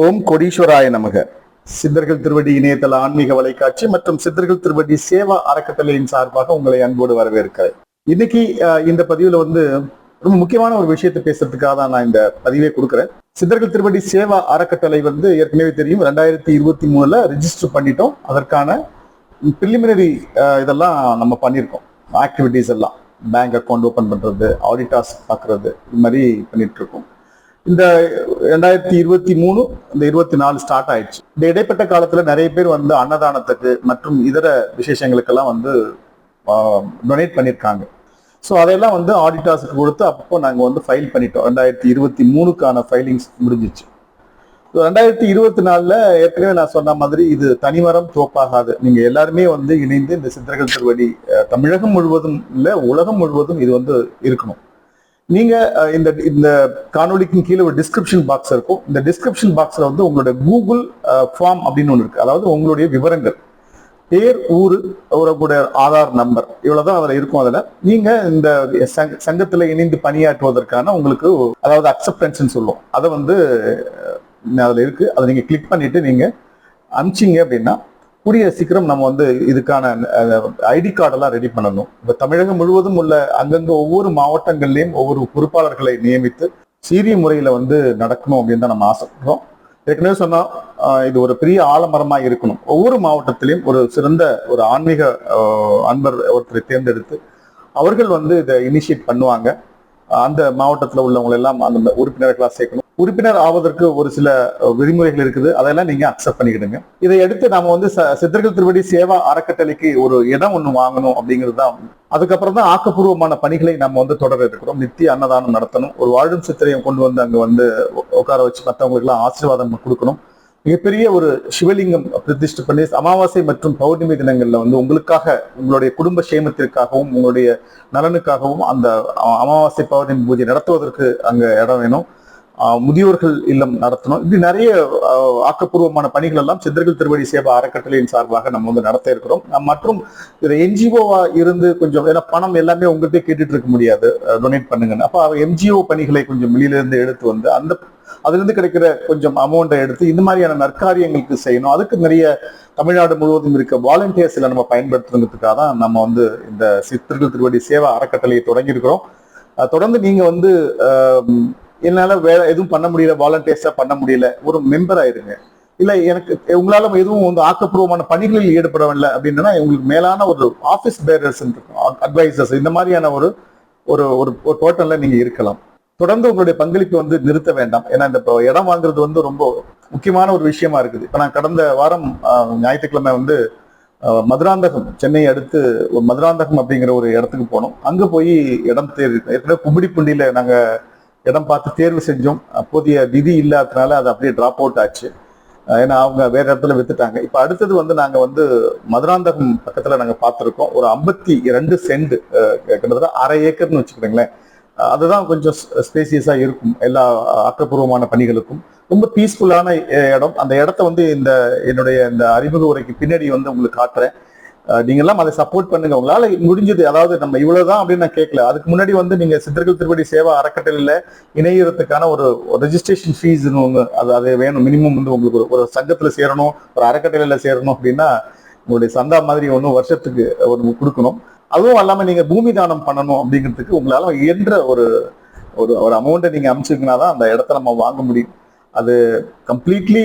ஓம் கோடீஸ்வராய நமக. சித்தர்கள் திருவடி இணையதள ஆன்மீக வலைக்காட்சி மற்றும் சித்தர்கள் திருவடி சேவா அறக்கட்டளையின் சார்பாக உங்களை அன்போடு வரவேற்கிறேன். இன்னைக்கு இந்த பதிவுல ரொம்ப முக்கியமான ஒரு விஷயத்தை பேசுறதுக்காக தான் நான் இந்த பதிவை கொடுக்குறேன். சித்தர்கள் திருவடி சேவா அறக்கட்டளை ஏற்கனவே தெரியும், 2023 ரெஜிஸ்டர் பண்ணிட்டோம். அதற்கான பிரிலிமினரி இதெல்லாம் நம்ம பண்ணியிருக்கோம். ஆக்டிவிட்டிஸ் எல்லாம் பேங்க் அக்கௌண்ட் ஓபன் பண்றது, ஆடிட்டாஸ் பார்க்கறது, இது மாதிரி பண்ணிட்டு இருக்கோம். இந்த 2023 இந்த 24 ஸ்டார்ட் ஆயிடுச்சு. இந்த இடைப்பட்ட காலத்துல நிறைய பேர் அன்னதானத்துக்கு மற்றும் இதர விசேஷங்களுக்கெல்லாம் டொனேட் பண்ணியிருக்காங்க. ஸோ அதையெல்லாம் ஆடிட்டர்ஸுக்கு கொடுத்து அப்போ நாங்கள் ஃபைல் பண்ணிட்டோம். 2023க்கான ஃபைலிங்ஸ் முடிஞ்சிச்சு. 2024 ஏற்கனவே நான் சொன்ன மாதிரி இது தனிமரம் தோப்பாகாது. நீங்க எல்லாருமே இணைந்து இந்த சித்தர்கள் திருவடி தமிழகம் முழுவதும் இல்ல உலகம் முழுவதும் இது இருக்கணும். நீங்க இந்த காணொலிக்கு கீழே ஒரு டிஸ்கிரிப்ஷன் பாக்ஸ் இருக்கும். இந்த டிஸ்கிரிப்ஷன் பாக்ஸ்ல உங்களோட கூகுள் ஃபார்ம் அப்படின்னு ஒன்று இருக்கு. அதாவது உங்களுடைய விவரங்கள், பேர், ஊரு, உங்களுடைய ஆதார் நம்பர், இவ்வளவுதான் அதுல இருக்கும். அதுல நீங்க இந்த சங்கத்துல இணைந்து பணியாற்றுவதற்கான உங்களுக்கு அதாவது அக்செப்டன்ஸ் சொல்லுவோம், அதை அதுல இருக்கு. அதை நீங்க கிளிக் பண்ணிட்டு நீங்க அனுப்பிச்சிங்க அப்படின்னா கூடிய சீக்கிரம் நம்ம இதுக்கான ஐடி கார்டெல்லாம் ரெடி பண்ணணும். இப்ப தமிழகம் முழுவதும் உள்ள அங்கங்க ஒவ்வொரு மாவட்டங்கள்லயும் ஒவ்வொரு பொறுப்பாளர்களை நியமித்து சீரிய முறையில நடக்கணும் அப்படின்னு தான் நம்ம ஆசைப்படுறோம். ஏற்கனவே சொன்னா இது ஒரு பெரிய ஆலமரமா இருக்கணும். ஒவ்வொரு மாவட்டத்திலையும் ஒரு சிறந்த ஒரு ஆன்மீக அன்பர் ஒருத்தரை தேர்ந்தெடுத்து அவர்கள் இதை இனிஷியேட் பண்ணுவாங்க. அந்த மாவட்டத்தில் உள்ளவங்க எல்லாம் அந்த உறுப்பினர்களாக சேர்க்கணும். உறுப்பினர் ஆவதற்கு ஒரு சில விதிமுறைகள் இருக்குது, அதெல்லாம் நீங்க அக்செப்ட் பண்ணிக்கிடுங்க. இதை அடுத்து நாம சித்தர்கள் திருவடி சேவா அறக்கட்டளைக்கு ஒரு இடம் ஒண்ணு வாங்கணும் அப்படிங்கிறது தான். அதுக்கப்புறம் தான் ஆக்கப்பூர்வமான பணிகளை நம்ம தொடர இருக்கிறோம். நித்திய அன்னதானம் நடத்தணும். ஒரு வாழும் சித்திரையை கொண்டு அங்க உட்கார வச்சு மற்றவங்களுக்கு எல்லாம் ஆசீர்வாதம் கொடுக்கணும். மிகப்பெரிய ஒரு சிவலிங்கம் பிரதிஷ்டை பண்ணி அமாவாசை மற்றும் பௌர்ணமி தினங்கள்ல உங்களுக்காக, உங்களுடைய குடும்ப சேமத்திற்காகவும் உங்களுடைய நலனுக்காகவும் அந்த அமாவாசை பௌர்ணமி பூஜை நடத்துவதற்கு அங்க இடம் வேணும். முதியோர்கள் இல்லம் நடத்தணும். இப்படி நிறைய ஆக்கப்பூர்வமான பணிகள் எல்லாம் சித்தர்கள் திருவடி சேவா அறக்கட்டளையின் சார்பாக நம்ம நடத்த இருக்கிறோம். மற்றும் இதை என்ஜிஓவா இருந்து கொஞ்சம், ஏன்னா பணம் எல்லாமே உங்கள்கிட்ட கேட்டுட்டு இருக்க முடியாது, டொனேட் பண்ணுங்கன்னு. அப்ப என்ஜிஓ பணிகளை கொஞ்சம் வெளியில இருந்து எடுத்து அதுல இருந்து கிடைக்கிற கொஞ்சம் அமௌண்ட்டை எடுத்து இந்த மாதிரியான நற்காரியங்களுக்கு செய்யணும். அதுக்கு நிறைய தமிழ்நாடு முழுவதும் இருக்க வாலண்டியர்ஸ்ல நம்ம பயன்படுத்துறதுக்காக தான் நம்ம இந்த சித்தர்கள் திருவடி சேவா அறக்கட்டளையை தொடங்கி இருக்கிறோம். தொடர்ந்து நீங்க என்னால வேற எதுவும் பண்ண முடியல, வாலண்டியர்ஸா பண்ண முடியல, ஒரு மெம்பர் ஆயிருங்க. இல்ல எனக்கு உங்களால எதுவும் ஆக்கப்பூர்வமான பணிகளில் ஈடுபடவில்லை அப்படின்னா உங்களுக்கு மேலான ஒரு ஆபீஸ் பேரர்ஸ் இருக்கும், அட்வைசர்ஸ், இந்த மாதிரியான ஒரு ஒரு ஒரு போர்ட்டல்ல நீங்க இருக்கலாம். தொடர்ந்து உங்களுடைய பங்களிப்பு நிறுத்த வேண்டாம். ஏன்னா இந்த இடம் வாங்குறது ரொம்ப முக்கியமான ஒரு விஷயமா இருக்குது. இப்ப நான் கடந்த வாரம் ஞாயிற்றுக்கிழமை மதுராந்தகம், சென்னை அடுத்து மதுராந்தகம் அப்படிங்கிற ஒரு இடத்துக்கு போனோம். அங்க போய் இடம் ஏற்கனவே கும்மிடிப்பூண்டியில நாங்க இடம் பார்த்து தேர்வு செஞ்சோம். அப்போதைய நிதி இல்லாததுனால அது அப்படியே டிராப் அவுட் ஆச்சு. ஏன்னா அவங்க வேற இடத்துல வித்துட்டாங்க. இப்ப அடுத்தது நாங்க மதுராந்தகம் பக்கத்துல நாங்க பார்த்திருக்கோம். ஒரு 52 சென்ட், கிட்டத்தட்ட அரை ஏக்கர்னு வச்சுக்கிடுங்களேன். அதுதான் கொஞ்சம் ஸ்பேசியஸா இருக்கும் எல்லா ஆக்கப்பூர்வமான பணிகளுக்கும். ரொம்ப பீஸ்ஃபுல்லான இடம். அந்த இடத்த என்னுடைய இந்த அறிமுக உரைக்கு பின்னாடி உங்களுக்கு காட்டுறேன். நீங்க எல்லாம் அதை சப்போர்ட் பண்ணுங்க. உங்களால முடிஞ்சது, அதாவது நம்ம இவ்வளவுதான் அப்படின்னு நான் கேட்கல. அதுக்கு முன்னாடி நீங்க சித்தர்கள் திருவடி சேவா அறக்கட்டளையில இணையறதுக்கான ஒரு ரெஜிஸ்ட்ரேஷன் ஃபீஸ் அது வேணும். மினிமம் உங்களுக்கு ஒரு சங்கத்துல சேரணும், ஒரு அறக்கட்டளையில சேரணும் அப்படின்னா உங்களுடைய சந்தா மாதிரி வருஷத்துக்கு கொடுக்கணும். அதுவும் இல்லாம நீங்க பூமி தானம் பண்ணணும் அப்படிங்கிறதுக்கு உங்களால இயன்ற ஒரு ஒரு அமௌண்ட்டை நீங்க அமைச்சிங்கன்னா தான் அந்த இடத்த நம்ம வாங்க முடியும். அது completely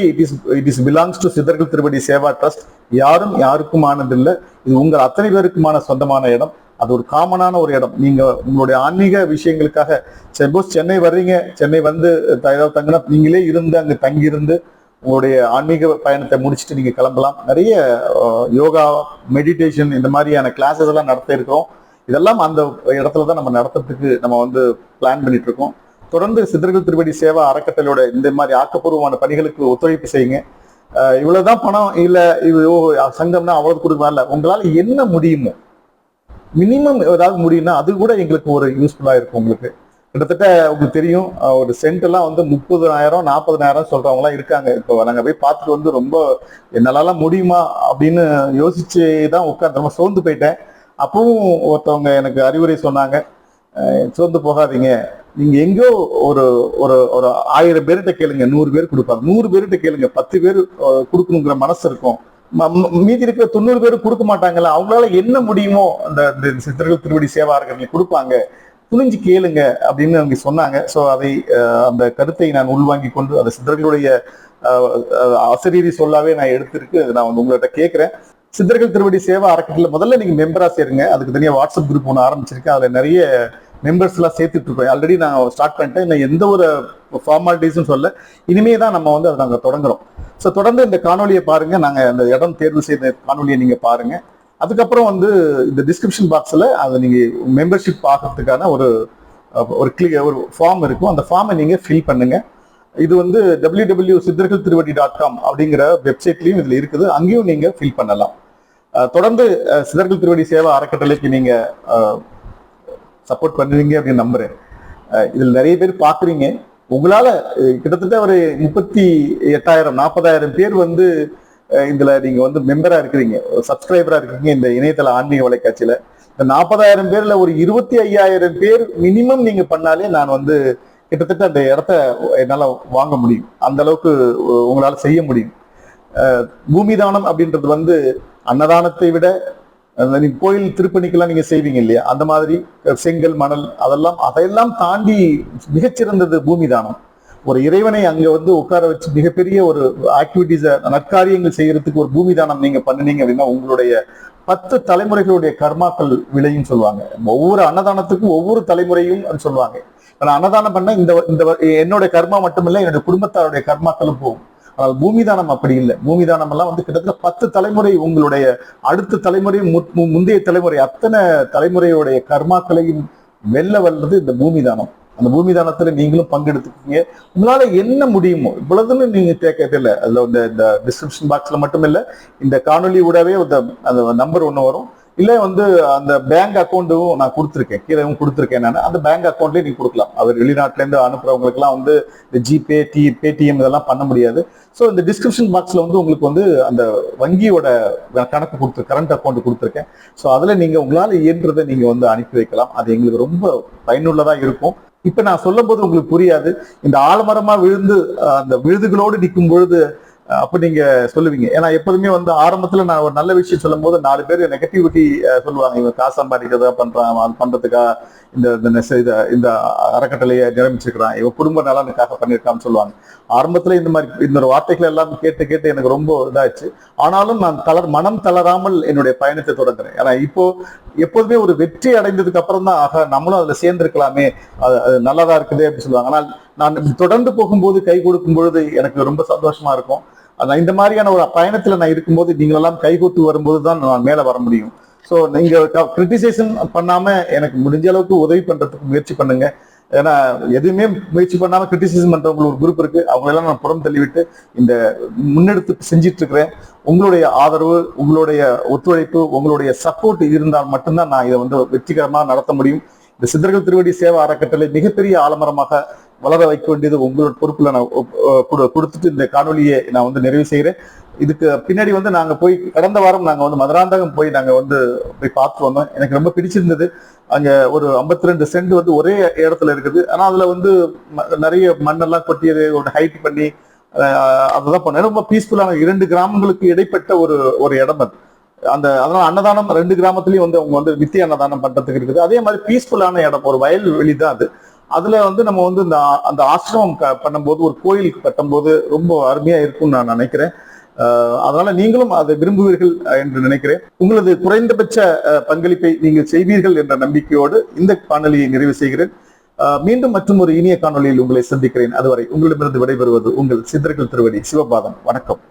it is belongs to சித்தர்கள் திருவடி சேவா ட்ரஸ்ட். யாரும் யாருக்குமானதில்லை. இது உங்கள் அத்தனை பேருக்குமான சொந்தமான இடம். அது ஒரு காமனான ஒரு இடம். நீங்க உங்களுடைய ஆன்மீக விஷயங்களுக்காக சப்போஸ் சென்னை வர்றீங்க, சென்னை ஏதாவது தங்கினா நீங்களே இருந்து அங்க தங்கி இருந்து உங்களுடைய ஆன்மீக பயணத்தை முடிச்சுட்டு நீங்க கிளம்பலாம். நிறைய யோகா, மெடிடேஷன், இந்த மாதிரியான கிளாஸஸ் எல்லாம் நடத்த இருக்கிறோம். இதெல்லாம் அந்த இடத்துலதான் நம்ம நடத்துறதுக்கு நம்ம பிளான் பண்ணிட்டு இருக்கோம். தொடர்ந்து சித்தர்கள் திருவடி சேவா அறக்கட்டளையோட இந்த மாதிரி ஆக்கப்பூர்வமான பணிகளுக்கு ஒத்துழைப்பு செய்யுங்க. இவ்வளவுதான் பணம் இல்ல, சங்கம்னா அவ்வளவு கொடுக்கல. உங்களால என்ன முடியுமோ மினிமம் ஏதாவது முடியும்னா அது கூட எங்களுக்கு ஒரு யூஸ்ஃபுல்லா இருக்கும். உங்களுக்கு கிட்டத்தட்ட உங்களுக்கு தெரியும், ஒரு சென்ட் எல்லாம் 30,000 40,000 சொல்றவங்க எல்லாம் இருக்காங்க. இப்போ நாங்க போய் பார்த்துட்டு ரொம்ப என்னால முடியுமா அப்படின்னு யோசிச்சுதான் உட்காந்து ரொம்ப சோர்ந்து போயிட்டேன். அப்பவும் ஒருத்தவங்க எனக்கு அறிவுரை சொன்னாங்க, சோர்ந்து போகாதீங்க, நீங்க எங்கோ ஒரு ஒரு ஒரு 1000 பேர்கிட்ட கேளுங்க, 100 பேர் கொடுப்பாங்க. 100 பேர்கிட்ட கேளுங்க, 10 பேர் கொடுக்கணுங்கிற மனசு இருக்கும். மீதி இருக்கிற 90 பேரும் கொடுக்க மாட்டாங்கல்ல. அவங்களால என்ன முடியுமோ அந்த சித்தர்கள் திருவடி சேவா அறக்கட்டளை கொடுப்பாங்க, துணிஞ்சு கேளுங்க அப்படின்னு அவங்க சொன்னாங்க. ஸோ அதை அந்த கருத்தை நான் உள்வாங்கி கொண்டு அந்த சித்தர்களுடைய அசரீரி சொல்லாவே நான் எடுத்திருக்கு. நான் வந்து உங்கள்கிட்ட கேட்கிறேன். சித்தர்கள் திருவடி சேவா அறக்கட்டளை முதல்ல நீங்க மெம்பரா சேருங்க. அதுக்கு தனியாக வாட்ஸ்அப் குரூப் ஒன்று ஆரம்பிச்சிருக்கேன். அதுல நிறைய மெம்பர்ஸ் எல்லாம் சேர்த்துட்டு இருக்கோம். ஆல்ரெடி நான் ஸ்டார்ட் பண்ணிட்டேன். இன்னும் எந்த ஒரு ஃபார்மாலிட்டிஸும் சொல்ல, இனிமே தான் நம்ம வந்து அதை நாங்கள் தொடங்குறோம். ஸோ தொடர்ந்து இந்த காணொலியை பாருங்க. நாங்க அந்த இடம் தேர்வு செய்த காணொலியை நீங்க பாருங்க. அதுக்கப்புறம் வந்து இந்த டிஸ்கிரிப்ஷன் பாக்ஸ்ல அதை நீங்க மெம்பர்ஷிப் ஆகிறதுக்கான ஒரு ஃபார்ம் இருக்கும். அந்த ஃபார்மை நீங்க ஃபில் பண்ணுங்க. இது வந்து www.siddhargalthiruvadi.com அப்படிங்கிற வெப்சைட்லயும் இதுல இருக்குது. அங்கேயும் நீங்க ஃபில் பண்ணலாம். தொடர்ந்து சித்தர்கள் திருவடி சேவா அறக்கட்டளைக்கு நீங்க சப்போர்ட் பண்ணுவீங்க அப்படின்னு நம்புறேன். இதில் நிறைய பேர் பாக்குறீங்க. உங்களால கிட்டத்தட்ட ஒரு 38,000 40,000 பேர் வந்து இதுல நீங்க வந்து மெம்பரா இருக்கிறீங்க, சப்ஸ்கிரைபரா இருக்கீங்க இந்த இணையதள ஆன்மீக வலைக்காட்சியில. இந்த 40,000 பேர்ல ஒரு 25,000 பேர் மினிமம் நீங்க பண்ணாலே நான் வந்து கிட்டத்தட்ட அந்த இடத்த என்னால வாங்க முடியும். அந்த அளவுக்கு உங்களால செய்ய முடியும். பூமி தானம் அப்படின்றது வந்து அன்னதானத்தை விட, நீங்க கோயில் திருப்பணிக்கெல்லாம் நீங்க செய்வீங்க இல்லையா, அந்த மாதிரி செங்கல் மணல் அதையெல்லாம் தாண்டி மிகச்சிறந்தது பூமி தானம். ஒரு இறைவனை அங்க வந்து உட்கார வச்சு மிகப்பெரிய ஒரு ஆக்டிவிட்டிஸ நற்காரியங்கள் செய்யறதுக்கு ஒரு பூமி தானம் நீங்க பண்ணினீங்க அப்படின்னா உங்களுடைய 10 தலைமுறைகளுடைய கர்மாக்கள் விளையும் சொல்லுவாங்க. ஒவ்வொரு அன்னதானத்துக்கும் ஒவ்வொரு தலைமுறையும் சொல்லுவாங்க. நான் அன்னதானம் பண்ண இந்த என்னோட கர்மா மட்டுமில்லை, என்னுடைய குடும்பத்தாருடைய கர்மாக்களும் போகும். ஆனால் பூமிதானம் அப்படி இல்லை. பூமிதானம் எல்லாம் வந்து கிட்டத்தட்ட 10 தலைமுறை உங்களுடைய அடுத்த தலைமுறை முந்தைய தலைமுறை அத்தனை தலைமுறையுடைய கர்மாக்களையும் வெல்ல வல்லது இந்த பூமிதானம். அந்த பூமிதானத்துல நீங்களும் பங்கெடுத்துக்கீங்க. உங்களால என்ன முடியுமோ இவ்வளவுன்னு நீங்க கேட்கல. அதுல இந்த டிஸ்கிரிப்ஷன் பாக்ஸ்ல மட்டும் இல்ல, இந்த காணொலி கூடவே அந்த நம்பர் ஒண்ணு வரும். இல்ல வந்து அந்த பேங்க் அக்கௌண்ட்டும் நான் கொடுத்துருக்கேன், கீழே கொடுத்துருக்கேன். நான் அந்த பேங்க் அக்கௌண்ட்லயே நீங்க கொடுக்கலாம். அவர் வெளிநாட்டுல இருந்து அனுப்புறவங்களுக்கு எல்லாம் வந்து இந்த ஜிபே பேடிஎம் இதெல்லாம் பண்ண முடியாது. ஸோ இந்த டிஸ்கிரிப்ஷன் பாக்ஸ்ல வந்து உங்களுக்கு வந்து அந்த வங்கியோட கணக்கு கரண்ட் அக்கௌண்ட் கொடுத்துருக்கேன். ஸோ அதுல நீங்க உங்களால இயன்றதை நீங்க வந்து அனுப்பி வைக்கலாம். அது எங்களுக்கு ரொம்ப பயனுள்ளதா இருக்கும். இப்ப நான் சொல்லும் போது உங்களுக்கு புரியாது. இந்த ஆலமரமா விழுந்து அந்த விழுதுகளோடு நிற்கும் பொழுது அப்ப நீங்க சொல்லுவீங்க. ஏன்னா எப்போதுமே வந்து ஆரம்பத்துல நான் ஒரு நல்ல விஷயம் சொல்லும் போது 4 பேர் நெகட்டிவிட்டி சொல்லுவாங்க. இவங்க காசு சம்பாதிக்கிறதா பண்றான், அது பண்றதுக்கா இந்த அறக்கட்டளையை நிரம்பிச்சிருக்கிறான், இவன் குடும்ப நலனுக்காக பண்ணியிருக்கான்னு சொல்லுவாங்க. ஆரம்பத்துல இந்த ஒரு வார்த்தைகள் எல்லாம் கேட்டு எனக்கு ரொம்ப இதாச்சு. ஆனாலும் நான் மனம் தளராமல் என்னுடைய பயணத்தை தொடங்குறேன். ஏன்னா இப்போ எப்போதுமே ஒரு வெற்றி அடைந்ததுக்கு அப்புறம் தான் ஆக நம்மளும் அதுல சேர்ந்திருக்கலாமே, அது நல்லதா இருக்குது அப்படின்னு சொல்லுவாங்க. ஆனால் நான் தொடர்ந்து போகும்போது கை கொடுக்கும் பொழுது எனக்கு ரொம்ப சந்தோஷமா இருக்கும். இந்த மாதிரியான ஒரு பயணத்துல நான் இருக்கும்போது நீங்களெல்லாம் கைகோத்து வரும்போது தான் நான் மேல வர முடியும். ஸோ நீங்க கிரிட்டிசைசேஷன் பண்ணாம எனக்கு முடிஞ்ச அளவுக்கு உதவி பண்றதுக்கு முயற்சி பண்ணுங்க. ஏன்னா எதுவுமே முயற்சி பண்ணாம கிரிட்டிசைசம் பண்றவங்களுக்கு ஒரு குரூப் இருக்கு. அவங்க எல்லாம் நான் புறம் தள்ளிவிட்டு இந்த முன்னெடுத்து செஞ்சிட்டு இருக்கிறேன். உங்களுடைய ஆதரவு, உங்களுடைய ஒத்துழைப்பு, உங்களுடைய சப்போர்ட் இருந்தால் மட்டும்தான் நான் இதை வந்து வெற்றிகரமா நடத்த முடியும். இந்த சித்தர்கள் திருவடி சேவா அறக்கட்டளை மிகப்பெரிய ஆலமரமாக வளர வைக்க வேண்டியது உங்களோட பொறுப்புல நான் கொடுத்துட்டு இந்த காணொலியை நான் வந்து நிறைவு செய்கிறேன். இதுக்கு பின்னாடி வந்து நாங்க போய் கடந்த வாரம் நாங்க வந்து மதுராந்தகம் போய் நாங்க வந்து போய் பார்த்து வந்தோம். எனக்கு ரொம்ப பிடிச்சிருந்தது. அங்க ஒரு 52 சென்ட் வந்து ஒரே இடத்துல இருக்குது. ஆனா அதுல வந்து நிறைய மண்ணெல்லாம் கொட்டியது ஒரு ஹைட் பண்ணி அதெல்லாம் பண்ண ரொம்ப பீஸ்ஃபுல்லான 2 கிராமங்களுக்கு இடைப்பட்ட ஒரு இடம் அது. அதனால அன்னதானம் 2 கிராமத்துலயும் வந்து அவங்க வந்து நித்திய அன்னதானம் பண்றதுக்கு இருக்குது. அதே மாதிரி பீஸ்ஃபுல்லான இடம், ஒரு வயல் வெளி தான் அது. அதுல வந்து நம்ம வந்து அந்த ஆசிரமம் பண்ணும்போது ஒரு கோயில் கட்டும்போது ரொம்ப அருமையா இருக்கும்னு நான் நினைக்கிறேன். அதனால நீங்களும் அதை விரும்புவீர்கள் என்று நினைக்கிறேன். உங்களது குறைந்தபட்ச பங்களிப்பை நீங்கள் செய்வீர்கள் என்ற நம்பிக்கையோடு இந்த காணொலியை நிறைவு செய்கிறேன். மீண்டும் மற்றும் ஒரு இனிய காணொலியில் உங்களை சந்திக்கிறேன். அதுவரை உங்களிடமிருந்து விடைபெறுவது உங்கள் சித்தர்கள் திருவடி சிவபாதம். வணக்கம்.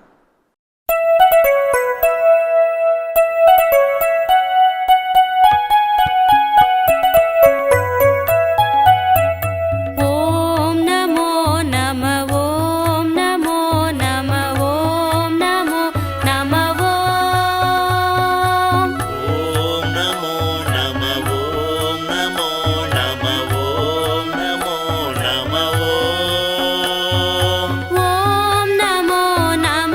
நமோ நம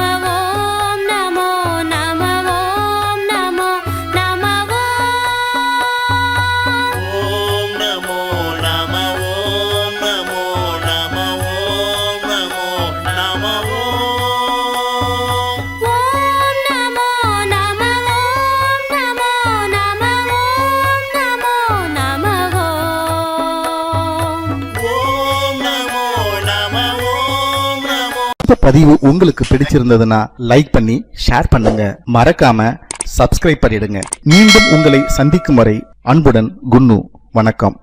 பதிவு உங்களுக்கு பிடிச்சிருந்ததுன்னா லைக் பண்ணி ஷேர் பண்ணுங்க. மறக்காம சப்ஸ்கிரைப் பண்ணிடுங்க. மீண்டும் உங்களை சந்திக்கும் வரை அன்புடன் குன்னு. வணக்கம்.